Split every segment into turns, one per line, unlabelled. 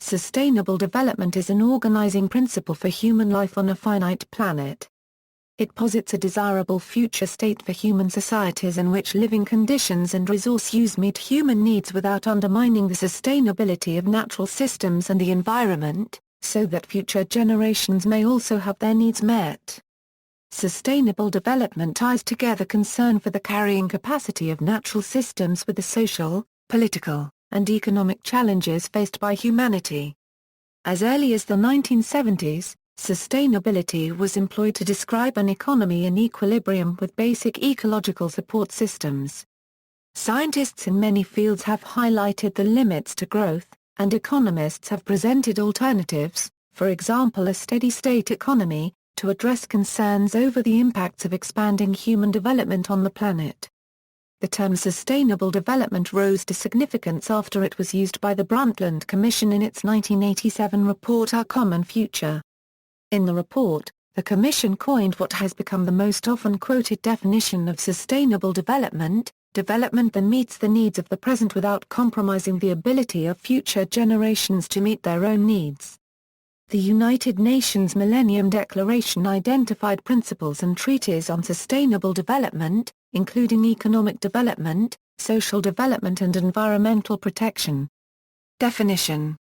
Sustainable development is an organizing principle for human life on a finite planet. It posits a desirable future state for human societies in which living conditions and resource use meet human needs without undermining the sustainability of natural systems and the environment, so that future generations may also have their needs met. Sustainable development ties together concern for the carrying capacity of natural systems with the social, political, and economic challenges faced by humanity. As early as the 1970s, sustainability was employed to describe an economy in equilibrium with basic ecological support systems. Scientists in many fields have highlighted the limits to growth, and economists have presented alternatives, for example a steady-state economy, to address concerns over the impacts of expanding human development on the planet. The term sustainable development rose to significance after it was used by the Brundtland Commission in its 1987 report Our Common Future. In the report, the Commission coined what has become the most often quoted definition of sustainable development: development that meets the needs of the present without compromising the ability of future generations to meet their own needs. The United Nations Millennium Declaration identified principles and treaties on sustainable development, including economic development, social development and environmental protection. Definition: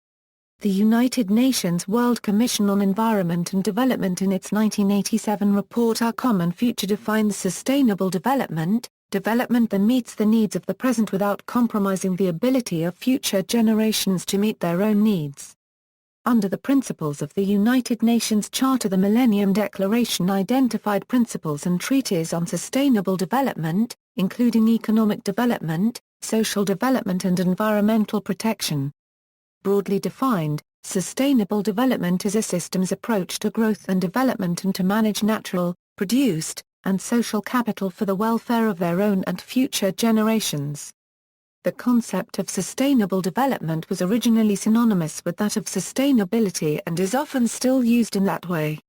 The United Nations World Commission on Environment and Development in its 1987 report Our Common Future defines sustainable development: development that meets the needs of the present without compromising the ability of future generations to meet their own needs. Under the principles of the United Nations Charter, the Millennium Declaration identified principles and treaties on sustainable development, including economic development, social development and environmental protection. Broadly defined, sustainable development is a system's approach to growth and development and to manage natural, produced, and social capital for the welfare of their own and future generations. The concept of sustainable development was originally synonymous with that of sustainability and is often still used in that way.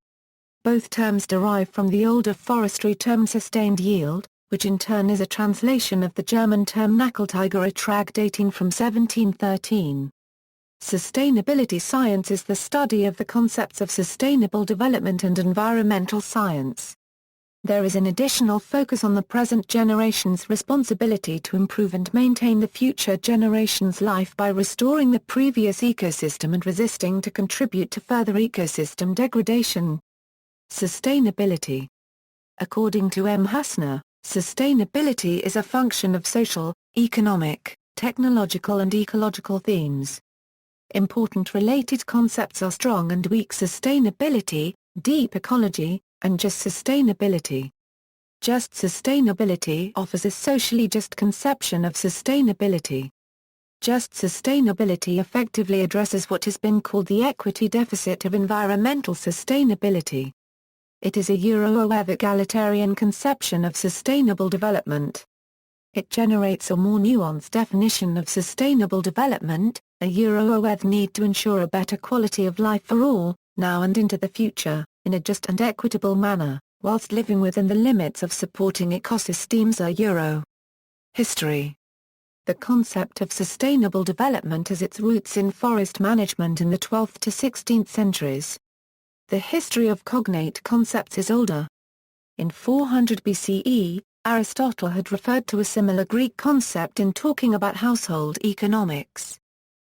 Both terms derive from the older forestry term sustained yield, which in turn is a translation of the German term Nachhaltiger Ertrag dating from 1713. Sustainability science is the study of the concepts of sustainable development and environmental science. There is an additional focus on the present generation's responsibility to improve and maintain the future generation's life by restoring the previous ecosystem and resisting to contribute to further ecosystem degradation. Sustainability. According to M. Hassner, sustainability is a function of social, economic, technological and ecological themes. Important related concepts are strong and weak sustainability, deep ecology, and just sustainability. Just sustainability offers a socially just conception of sustainability. Just sustainability effectively addresses what has been called the equity deficit of environmental sustainability. It is a Euro-aware egalitarian conception of sustainable development. It generates a more nuanced definition of sustainable development, a Euro-aware need to ensure a better quality of life for all, now and into the future, in a just and equitable manner, whilst living within the limits of supporting ecosystems. A Euro. History. The concept of sustainable development has its roots in forest management in the 12th to 16th centuries. The history of cognate concepts is older. In 400 BCE, Aristotle had referred to a similar Greek concept in talking about household economics.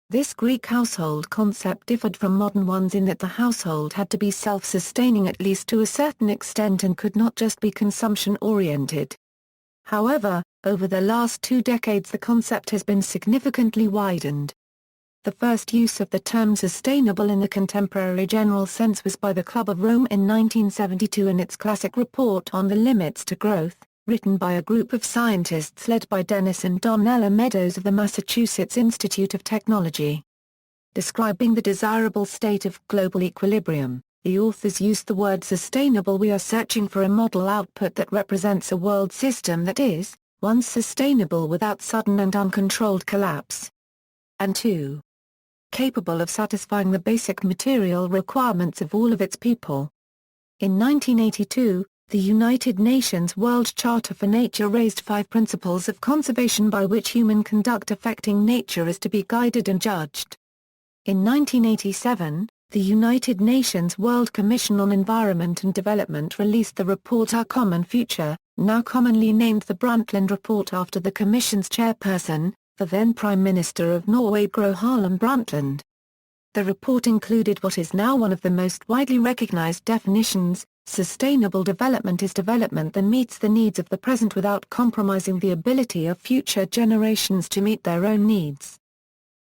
This Greek household concept differed from modern ones in that the household had to be self-sustaining at least to a certain extent and could not just be consumption-oriented. However, over the last 2 decades the concept has been significantly widened. The first use of the term sustainable in the contemporary general sense was by the Club of Rome in 1972 in its classic report on the limits to growth, written by a group of scientists led by Dennis and Donella Meadows of the Massachusetts Institute of Technology. Describing the desirable state of global equilibrium, the authors used the word sustainable. We are searching for a model output that represents a world system that is, 1. Sustainable without sudden and uncontrolled collapse, and 2. Capable of satisfying the basic material requirements of all of its people. In 1982, the United Nations World Charter for Nature raised 5 principles of conservation by which human conduct affecting nature is to be guided and judged. In 1987, the United Nations World Commission on Environment and Development released the report Our Common Future, now commonly named the Brundtland Report after the Commission's chairperson, the then Prime Minister of Norway Gro Harlem Brundtland. The report included what is now one of the most widely recognized definitions: sustainable development is development that meets the needs of the present without compromising the ability of future generations to meet their own needs.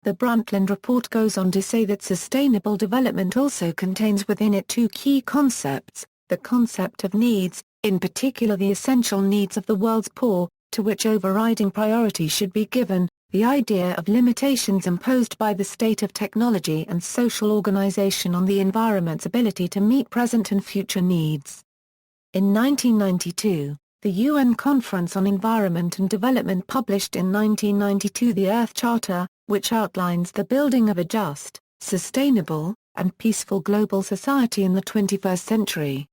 The Brundtland Report goes on to say that sustainable development also contains within it two key concepts: the concept of needs, in particular the essential needs of the world's poor, to which overriding priority should be given, the idea of limitations imposed by the state of technology and social organization on the environment's ability to meet present and future needs. In 1992, the UN Conference on Environment and Development published in 1992 the Earth Charter, which outlines the building of a just, sustainable, and peaceful global society in the 21st century.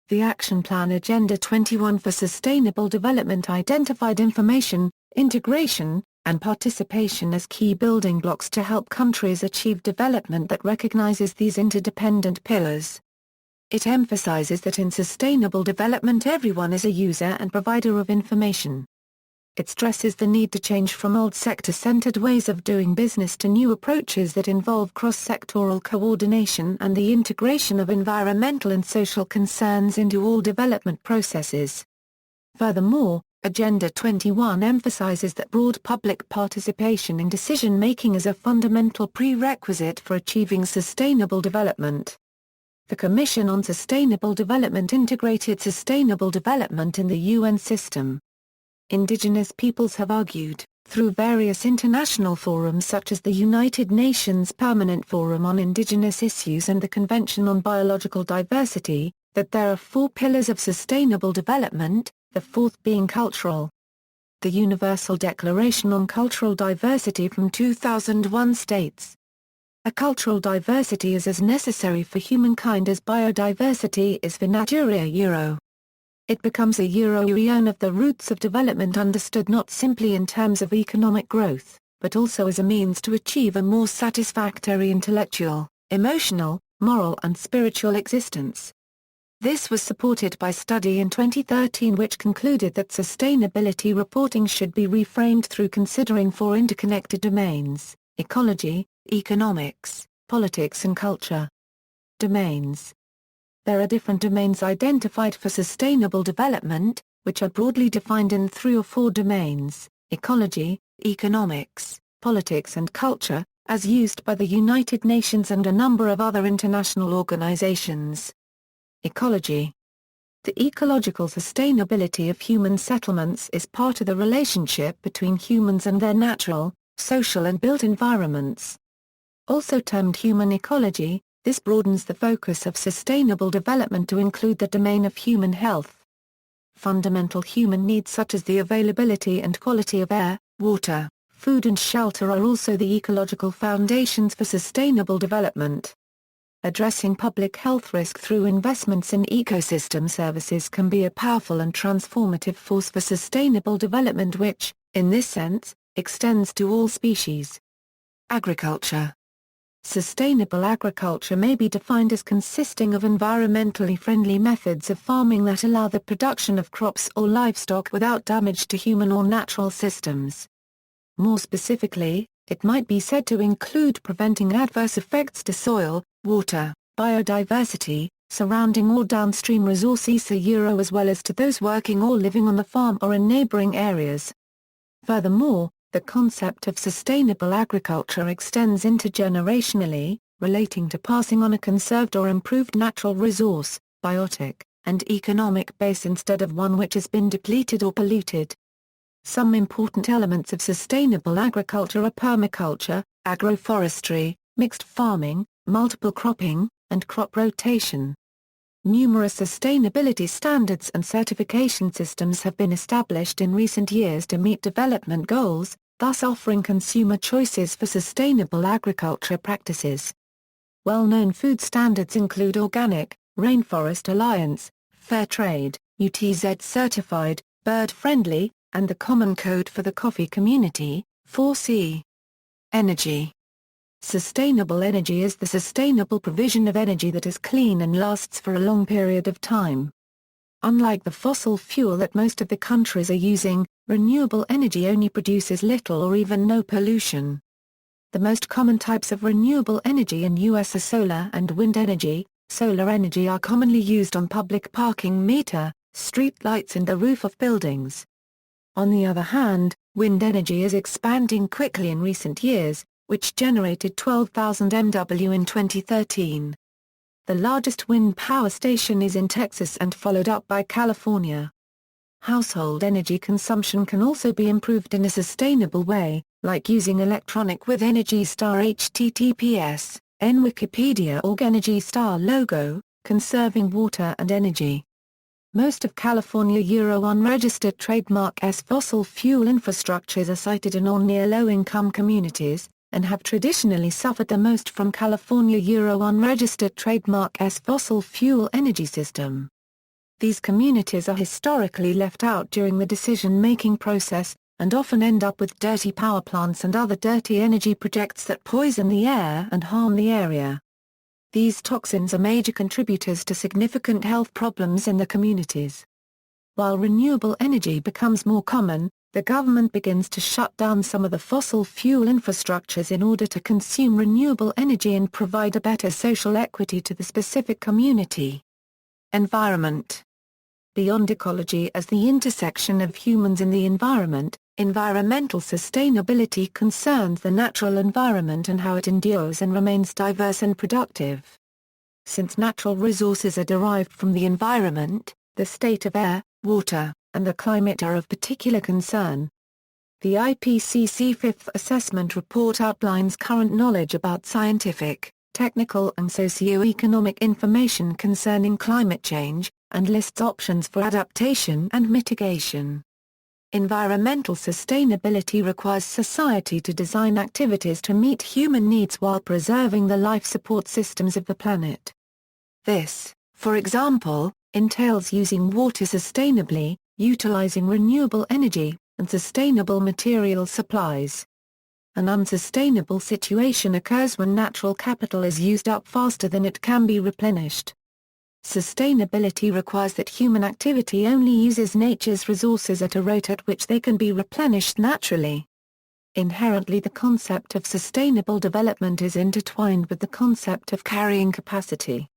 The Action Plan Agenda 21 for Sustainable Development identified information, integration, and participation as key building blocks to help countries achieve development that recognizes these interdependent pillars. It emphasizes that in sustainable development everyone is a user and provider of information. It stresses the need to change from old sector-centered ways of doing business to new approaches that involve cross-sectoral coordination and the integration of environmental and social concerns into all development processes. Furthermore, Agenda 21 emphasizes that broad public participation in decision-making is a fundamental prerequisite for achieving sustainable development. The Commission on Sustainable Development integrated sustainable development in the UN system. Indigenous peoples have argued, through various international forums such as the United Nations Permanent Forum on Indigenous Issues and the Convention on Biological Diversity, that there are four pillars of sustainable development, the fourth being cultural. The Universal Declaration on Cultural Diversity from 2001 states, "A cultural diversity is as necessary for humankind as biodiversity is for natura." It becomes a union of the roots of development understood not simply in terms of economic growth, but also as a means to achieve a more satisfactory intellectual, emotional, moral and spiritual existence. This was supported by study in 2013 which concluded that sustainability reporting should be reframed through considering four interconnected domains: ecology, economics, politics and culture. Domains. There are different domains identified for sustainable development, which are broadly defined in 3 or 4 domains: ecology, economics, politics and culture, as used by the United Nations and a number of other international organizations. Ecology. The ecological sustainability of human settlements is part of the relationship between humans and their natural, social and built environments. Also termed human ecology, this broadens the focus of sustainable development to include the domain of human health. Fundamental human needs such as the availability and quality of air, water, food and shelter are also the ecological foundations for sustainable development. Addressing public health risk through investments in ecosystem services can be a powerful and transformative force for sustainable development which, in this sense, extends to all species. Agriculture. Sustainable agriculture may be defined as consisting of environmentally friendly methods of farming that allow the production of crops or livestock without damage to human or natural systems. More specifically, it might be said to include preventing adverse effects to soil, water, biodiversity, surrounding or downstream resources as well as to those working or living on the farm or in neighboring areas. Furthermore, the concept of sustainable agriculture extends intergenerationally, relating to passing on a conserved or improved natural resource, biotic, and economic base instead of one which has been depleted or polluted. Some important elements of sustainable agriculture are permaculture, agroforestry, mixed farming, multiple cropping, and crop rotation. Numerous sustainability standards and certification systems have been established in recent years to meet development goals, thus offering consumer choices for sustainable agriculture practices. Well-known food standards include Organic, Rainforest Alliance, Fair Trade, UTZ Certified, Bird Friendly, and the Common Code for the Coffee Community, 4C. Energy. Sustainable energy is the sustainable provision of energy that is clean and lasts for a long period of time. Unlike the fossil fuel that most of the countries are using, renewable energy only produces little or even no pollution. The most common types of renewable energy in US are solar and wind energy. Solar energy are commonly used on public parking meter, street lights and the roof of buildings. On the other hand, wind energy is expanding quickly in recent years, which generated 12,000 MW in 2013. The largest wind power station is in Texas and followed up by California. Household energy consumption can also be improved in a sustainable way, like using electronic with Energy Star https, n Wikipedia.org Energy Star logo, conserving water and energy. Most of California Euro unregistered trademark S fossil fuel infrastructures are sited in or near low-income communities, and have traditionally suffered the most from California Euro unregistered trademark S fossil fuel energy system. These communities are historically left out during the decision-making process, and often end up with dirty power plants and other dirty energy projects that poison the air and harm the area. These toxins are major contributors to significant health problems in the communities. While renewable energy becomes more common, the government begins to shut down some of the fossil fuel infrastructures in order to consume renewable energy and provide a better social equity to the specific community. Environment. Beyond ecology as the intersection of humans and the environment, environmental sustainability concerns the natural environment and how it endures and remains diverse and productive. Since natural resources are derived from the environment, the state of air, water, and the climate are of particular concern. The IPCC Fifth Assessment Report outlines current knowledge about scientific, technical and socio-economic information concerning climate change, and lists options for adaptation and mitigation. Environmental sustainability requires society to design activities to meet human needs while preserving the life support systems of the planet. This, for example, entails using water sustainably, utilizing renewable energy, and sustainable material supplies. An unsustainable situation occurs when natural capital is used up faster than it can be replenished. Sustainability requires that human activity only uses nature's resources at a rate at which they can be replenished naturally. Inherently, the concept of sustainable development is intertwined with the concept of carrying capacity.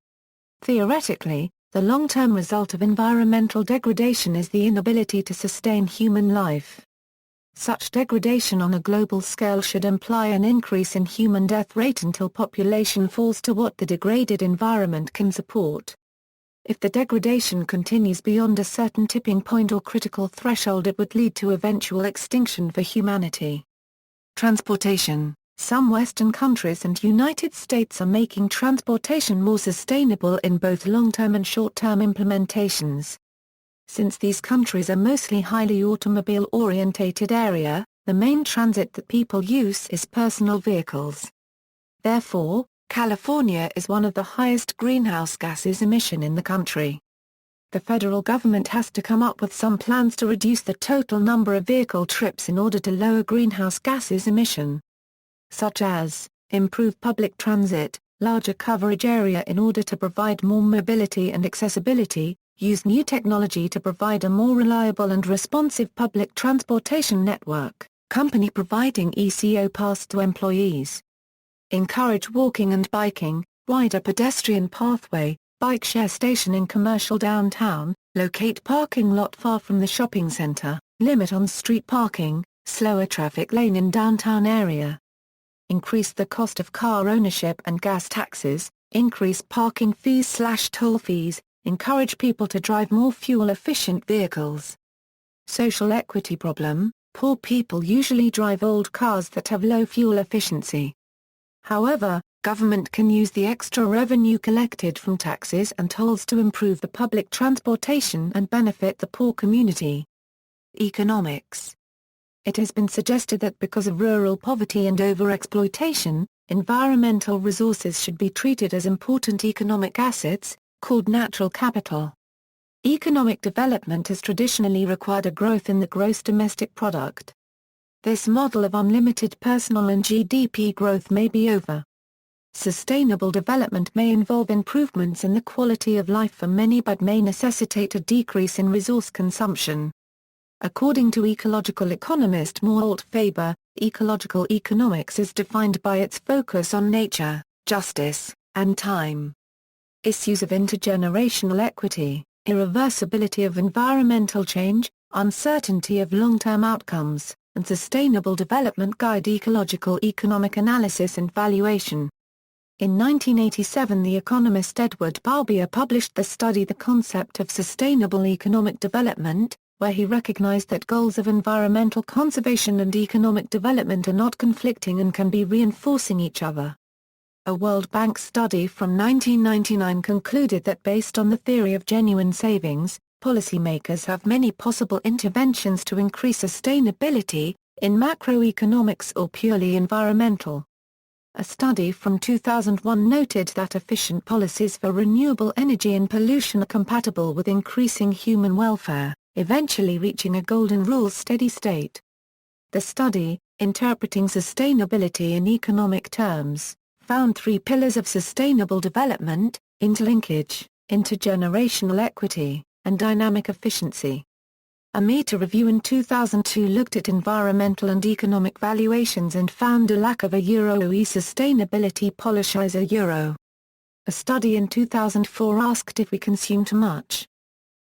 Theoretically, the long-term result of environmental degradation is the inability to sustain human life. Such degradation on a global scale should imply an increase in human death rate until population falls to what the degraded environment can support. If the degradation continues beyond a certain tipping point or critical threshold, it would lead to eventual extinction for humanity. Transportation. Some Western countries and United States are making transportation more sustainable in both long-term and short-term implementations. Since these countries are mostly highly automobile-orientated area, the main transit that people use is personal vehicles. Therefore, California is one of the highest greenhouse gases emission in the country. The federal government has to come up with some plans to reduce the total number of vehicle trips in order to lower greenhouse gases emission. Such as, improve public transit, larger coverage area in order to provide more mobility and accessibility, use new technology to provide a more reliable and responsive public transportation network, company providing ECO pass to employees. Encourage walking and biking, wider pedestrian pathway, bike share station in commercial downtown, locate parking lot far from the shopping center, limit on-street parking, slower traffic lane in downtown area. Increase the cost of car ownership and gas taxes, increase parking fees/toll fees, encourage people to drive more fuel-efficient vehicles. Social equity problem, poor people usually drive old cars that have low fuel efficiency. However, government can use the extra revenue collected from taxes and tolls to improve the public transportation and benefit the poor community. Economics. It has been suggested that because of rural poverty and overexploitation, environmental resources should be treated as important economic assets, called natural capital. Economic development has traditionally required a growth in the gross domestic product. this model of unlimited personal and GDP growth may be over. Sustainable development may involve improvements in the quality of life for many but may necessitate a decrease in resource consumption. According to ecological economist Mort Faber, ecological economics is defined by its focus on nature, justice, and time. Issues of intergenerational equity, irreversibility of environmental change, uncertainty of long-term outcomes, and sustainable development guide ecological economic analysis and valuation. In 1987 the economist Edward Barbier published the study The Concept of Sustainable Economic Development, where he recognized that goals of environmental conservation and economic development are not conflicting and can be reinforcing each other. A World Bank study from 1999 concluded that based on the theory of genuine savings, policymakers have many possible interventions to increase sustainability, in macroeconomics or purely environmental. A study from 2001 noted that efficient policies for renewable energy and pollution are compatible with increasing human welfare, eventually reaching a golden rule steady state. The study, interpreting sustainability in economic terms, found 3 pillars of sustainable development: interlinkage, intergenerational equity, and dynamic efficiency. A meta-review in 2002 looked at environmental and economic valuations and found a lack of a Euro-OE sustainability policies a Euro. A study in 2004 asked if we consume too much.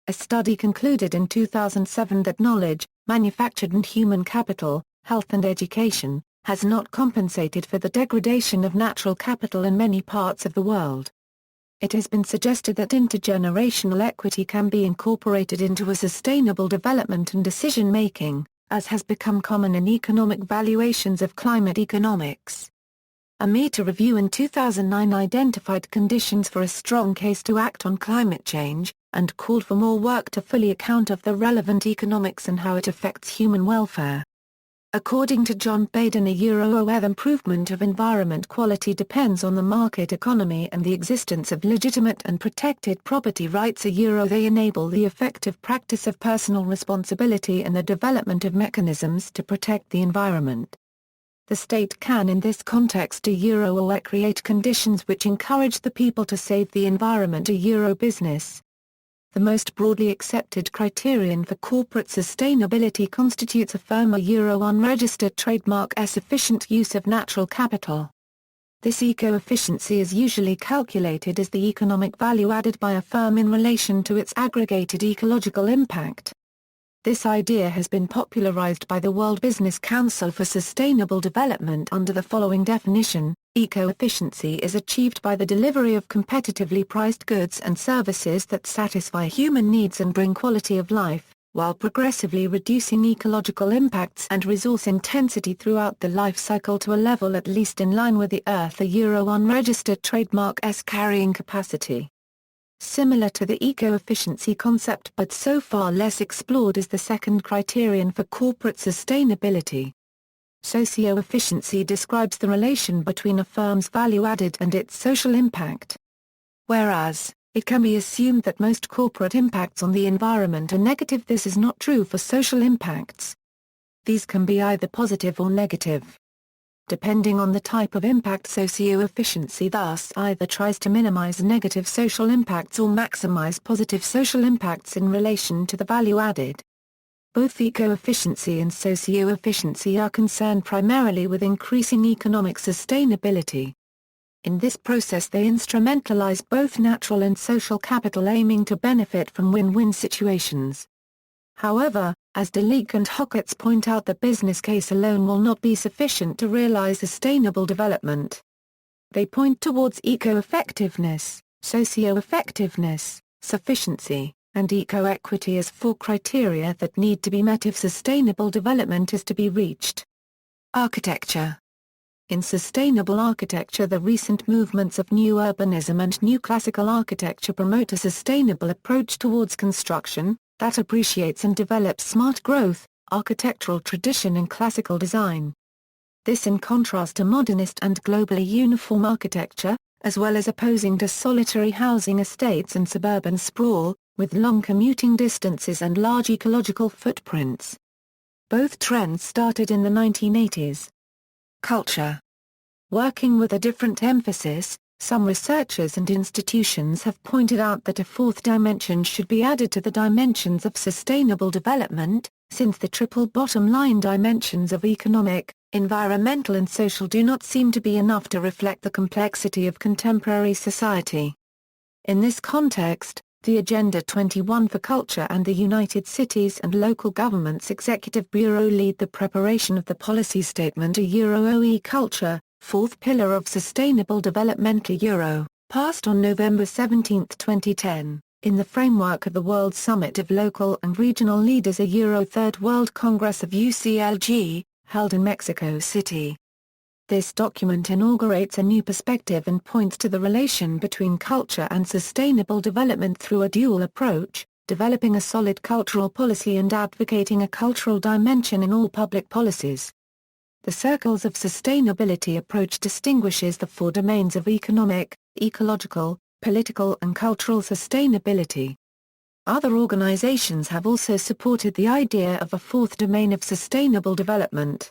A study concluded in 2007 that knowledge, manufactured and human capital, health and education, has not compensated for the degradation of natural capital in many parts of the world. It has been suggested that intergenerational equity can be incorporated into a sustainable development and decision-making, as has become common in economic valuations of climate economics. A meta-review in 2009 identified conditions for a strong case to act on climate change, and called for more work to fully account of the relevant economics and how it affects human welfare. According to John Baden, a Euro-OE improvement of environment quality depends on the market economy and the existence of legitimate and protected property rights. A Euro they enable the effective practice of personal responsibility and the development of mechanisms to protect the environment. The state can in this context a Euro-OE create conditions which encourage the people to save the environment. A Euro business. The most broadly accepted criterion for corporate sustainability constitutes a firm Euro unregistered trademark s efficient use of natural capital. This eco-efficiency is usually calculated as the economic value added by a firm in relation to its aggregated ecological impact. This idea has been popularized by the World Business Council for Sustainable Development under the following definition: eco-efficiency is achieved by the delivery of competitively priced goods and services that satisfy human needs and bring quality of life, while progressively reducing ecological impacts and resource intensity throughout the life cycle to a level at least in line with the Earth. A Euro unregistered trademark s carrying capacity. Similar to the eco-efficiency concept but so far less explored is the second criterion for corporate sustainability. Socio-efficiency describes the relation between a firm's value added and its social impact. Whereas, it can be assumed that most corporate impacts on the environment are negative, this is not true for social impacts. These can be either positive or negative. Depending on the type of impact, socio-efficiency thus either tries to minimize negative social impacts or maximize positive social impacts in relation to the value added. Both eco-efficiency and socio-efficiency are concerned primarily with increasing economic sustainability. In this process they instrumentalize both natural and social capital aiming to benefit from win-win situations. However, as DeLeek and Hockerts point out, the business case alone will not be sufficient to realize sustainable development. They point towards eco-effectiveness, socio-effectiveness, sufficiency, and eco-equity as 4 criteria that need to be met if sustainable development is to be reached. Architecture. In sustainable architecture, the recent movements of new urbanism and new classical architecture promote a sustainable approach towards construction that appreciates and develops smart growth, architectural tradition and classical design. This in contrast to modernist and globally uniform architecture, as well as opposing to solitary housing estates and suburban sprawl, with long commuting distances and large ecological footprints. Both trends started in the 1980s. Culture. Working with a different emphasis, some researchers and institutions have pointed out that a fourth dimension should be added to the dimensions of sustainable development, since the triple bottom line dimensions of economic, environmental and social do not seem to be enough to reflect the complexity of contemporary society. In this context, the Agenda 21 for Culture and the United Cities and Local Governments Executive Bureau lead the preparation of the policy statement OE Culture, fourth pillar of Sustainable Development Euro, passed on November 17, 2010, in the framework of the World Summit of Local and Regional Leaders Third World Congress of UCLG, held in Mexico City. This document inaugurates a new perspective and points to the relation between culture and sustainable development through a dual approach, developing a solid cultural policy and advocating a cultural dimension in all public policies. The Circles of Sustainability approach distinguishes the four domains of economic, ecological, political and cultural sustainability. Other organizations have also supported the idea of a fourth domain of sustainable development.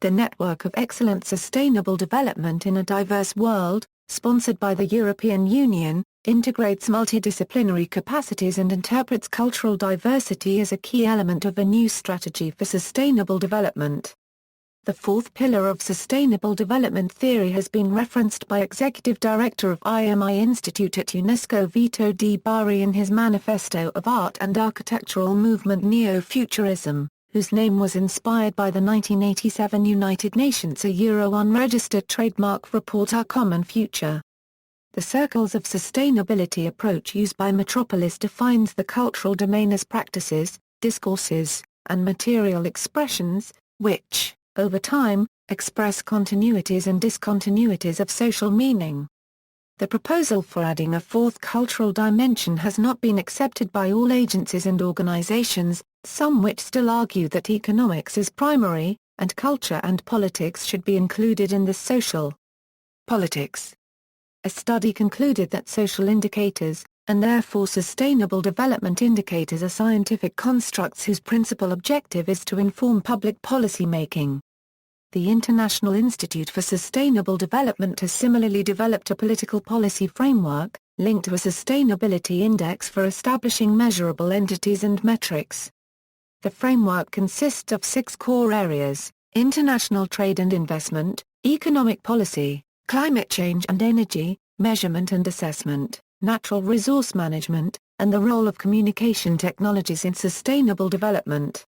The Network of Excellent Sustainable Development in a Diverse World, sponsored by the European Union, integrates multidisciplinary capacities and interprets cultural diversity as a key element of a new strategy for sustainable development. The fourth pillar of sustainable development theory has been referenced by Executive Director of IMI Institute at UNESCO Vito Di Bari in his Manifesto of Art and Architectural Movement Neo-Futurism, whose name was inspired by the 1987 United Nations Unregistered Trademark Report Our Common Future. The Circles of Sustainability approach used by Metropolis defines the cultural domain as practices, discourses, and material expressions, which, over time, express continuities and discontinuities of social meaning. The proposal for adding a fourth cultural dimension has not been accepted by all agencies and organizations, some which still argue that economics is primary, and culture and politics should be included in the social politics. A study concluded that social indicators, and therefore sustainable development indicators, are scientific constructs whose principal objective is to inform public policy making. The International Institute for Sustainable Development has similarly developed a political policy framework, linked to a sustainability index for establishing measurable entities and metrics. The framework consists of 6 core areas: international trade and investment, economic policy, climate change and energy, measurement and assessment, natural resource management, and the role of communication technologies in sustainable development.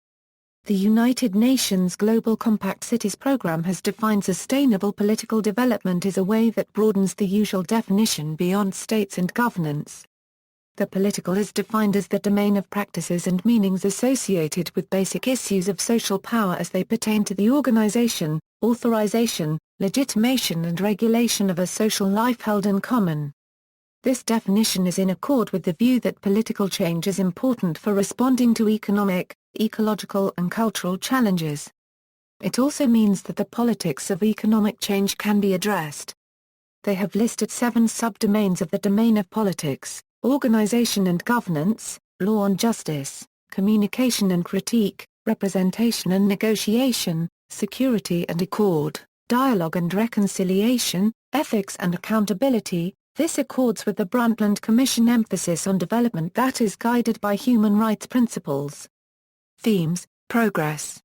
The United Nations Global Compact Cities Programme has defined sustainable political development as a way that broadens the usual definition beyond states and governance. The political is defined as the domain of practices and meanings associated with basic issues of social power as they pertain to the organization, authorization, legitimation and regulation of a social life held in common. This definition is in accord with the view that political change is important for responding to economic, ecological and cultural challenges. It also means that the politics of economic change can be addressed. They have listed 7 subdomains of the domain of politics: organization and governance, law and justice, communication and critique, representation and negotiation, security and accord, dialogue and reconciliation, ethics and accountability. This accords with the Brundtland Commission emphasis on development that is guided by human rights principles. Themes: progress.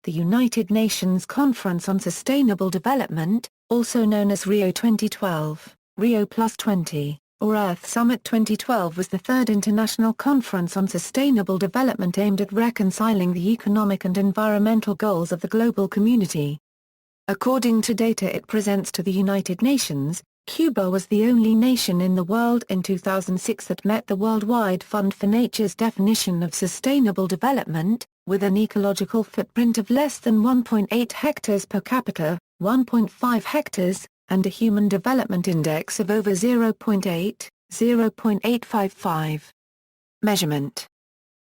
The United Nations Conference on Sustainable Development, also known as Rio 2012, Rio Plus 20, or Earth Summit 2012, was the third international conference on sustainable development aimed at reconciling the economic and environmental goals of the global community. According to data it presents to the United Nations, Cuba was the only nation in the world in 2006 that met the Worldwide Fund for Nature's definition of sustainable development, with an ecological footprint of less than 1.8 hectares per capita, 1.5 hectares, and a Human Development Index of over 0.8, 0.855. Measurement.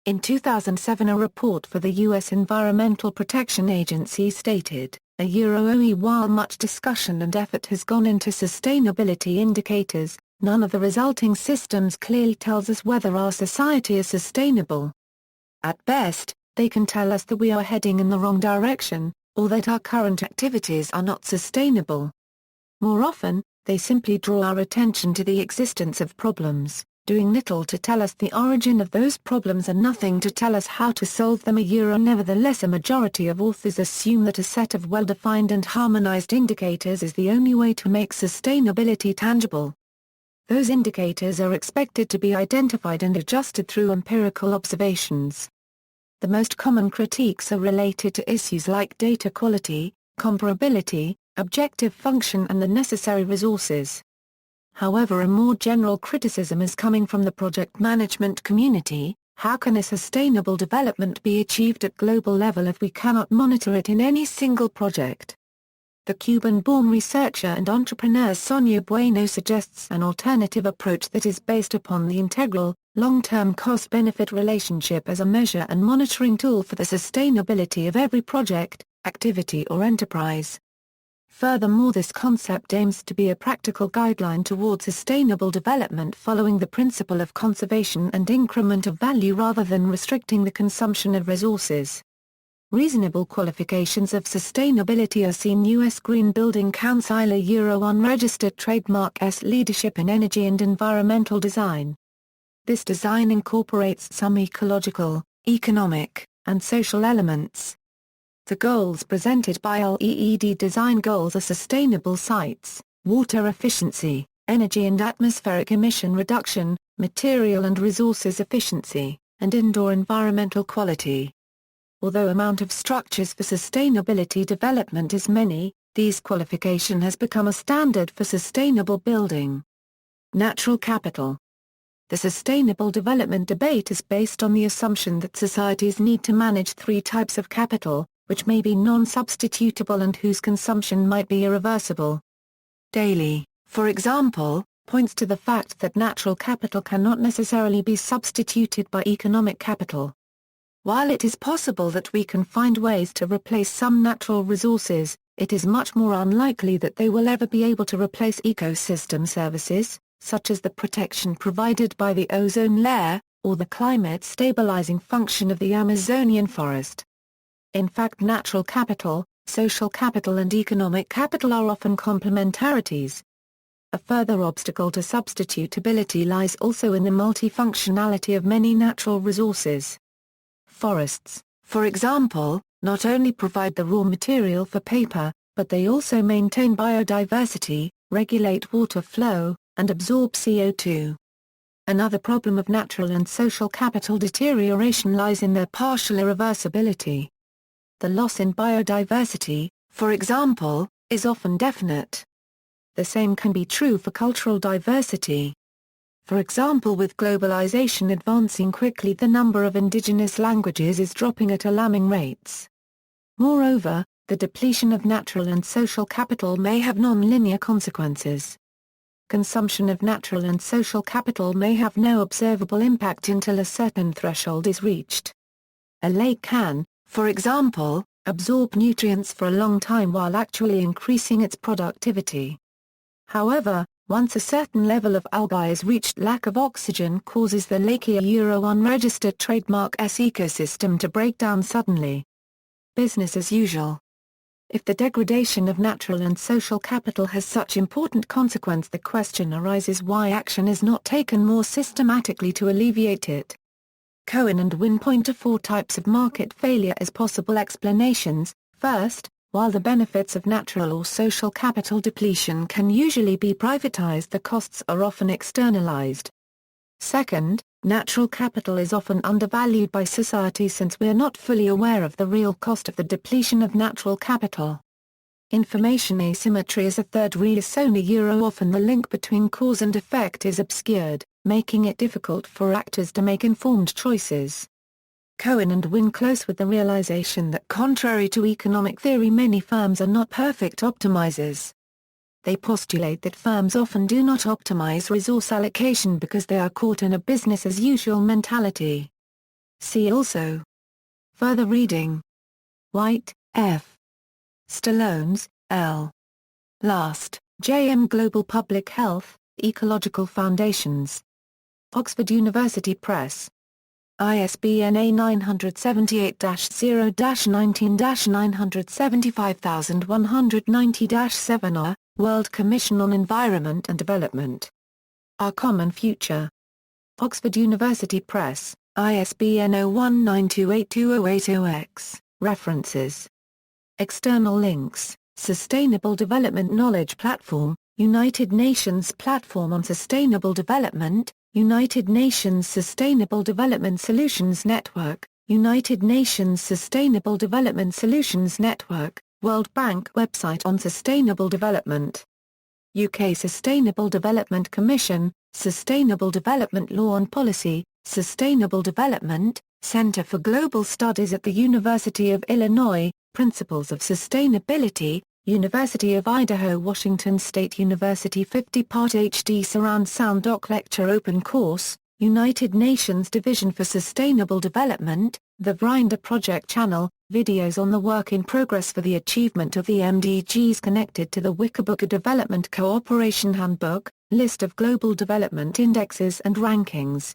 In 2007 a report for the U.S. Environmental Protection Agency stated, while much discussion and effort has gone into sustainability indicators, none of the resulting systems clearly tells us whether our society is sustainable. At best, they can tell us that we are heading in the wrong direction, or that our current activities are not sustainable. More often, they simply draw our attention to the existence of problems, doing little to tell us the origin of those problems and nothing to tell us how to solve them. Nevertheless, a majority of authors assume that a set of well-defined and harmonized indicators is the only way to make sustainability tangible. Those indicators are expected to be identified and adjusted through empirical observations. The most common critiques are related to issues like data quality, comparability, objective function and the necessary resources. However, a more general criticism is coming from the project management community: how can a sustainable development be achieved at global level if we cannot monitor it in any single project? The Cuban-born researcher and entrepreneur Sonia Bueno suggests an alternative approach that is based upon the integral, long-term cost-benefit relationship as a measure and monitoring tool for the sustainability of every project, activity or enterprise. Furthermore, this concept aims to be a practical guideline toward sustainable development following the principle of conservation and increment of value rather than restricting the consumption of resources. Reasonable qualifications of sustainability are seen: U.S. Green Building Council unregistered trademark S leadership in energy and environmental design. This design incorporates some ecological, economic, and social elements. The goals presented by LEED design goals are sustainable sites, water efficiency, energy and atmospheric emission reduction, material and resources efficiency, and indoor environmental quality. Although amount of structures for sustainability development is many, these qualification has become a standard for sustainable building. Natural capital. The sustainable development debate is based on the assumption that societies need to manage three types of capital, which may be non-substitutable and whose consumption might be irreversible. Daly, for example, points to the fact that natural capital cannot necessarily be substituted by economic capital. While it is possible that we can find ways to replace some natural resources, it is much more unlikely that they will ever be able to replace ecosystem services, such as the protection provided by the ozone layer, or the climate-stabilizing function of the Amazonian forest. In fact, natural capital, social capital and economic capital are often complementarities. A further obstacle to substitutability lies also in the multifunctionality of many natural resources. Forests, for example, not only provide the raw material for paper, but they also maintain biodiversity, regulate water flow, and absorb CO2. Another problem of natural and social capital deterioration lies in their partial irreversibility. The loss in biodiversity, for example, is often definite. The same can be true for cultural diversity. For example, with globalization advancing quickly, the number of indigenous languages is dropping at alarming rates. Moreover, the depletion of natural and social capital may have non-linear consequences. Consumption of natural and social capital may have no observable impact until a certain threshold is reached. A lake can, for example, absorb nutrients for a long time while actually increasing its productivity. However, once a certain level of algae is reached, lack of oxygen causes the lake unregistered trademark S ecosystem to break down suddenly. Business as usual. If the degradation of natural and social capital has such important consequence, the question arises why action is not taken more systematically to alleviate it. Cohen and Wynne point to four types of market failure as possible explanations. First, while the benefits of natural or social capital depletion can usually be privatized, the costs are often externalized. Second, natural capital is often undervalued by society since we are not fully aware of the real cost of the depletion of natural capital. Information asymmetry is a third reason. Often the link between cause and effect is obscured, making it difficult for actors to make informed choices. Cohen and Wynne close with the realization that contrary to economic theory, many firms are not perfect optimizers. They postulate that firms often do not optimize resource allocation because they are caught in a business-as-usual mentality. See also. Further reading. White, F. Stallones, L. Last, J. M. Global Public Health, Ecological Foundations. Oxford University Press. ISBN A978-0-19-975190-7 World Commission on Environment and Development. Our Common Future. Oxford University Press, ISBN 0192820880X. References. External links: Sustainable Development Knowledge Platform, United Nations Platform on Sustainable Development, United Nations Sustainable Development Solutions Network, United Nations Sustainable Development Solutions Network, World Bank website on sustainable development. UK Sustainable Development Commission, Sustainable Development Law and Policy, Sustainable Development, Centre for Global Studies at the University of Illinois, Principles of Sustainability, University of Idaho Washington State University 50-part HD Surround Sound Doc Lecture Open Course, United Nations Division for Sustainable Development, the Vrinder Project Channel, videos on the work in progress for the achievement of the MDGs connected to the Wikibooker Development Cooperation Handbook, list of global development indexes and rankings.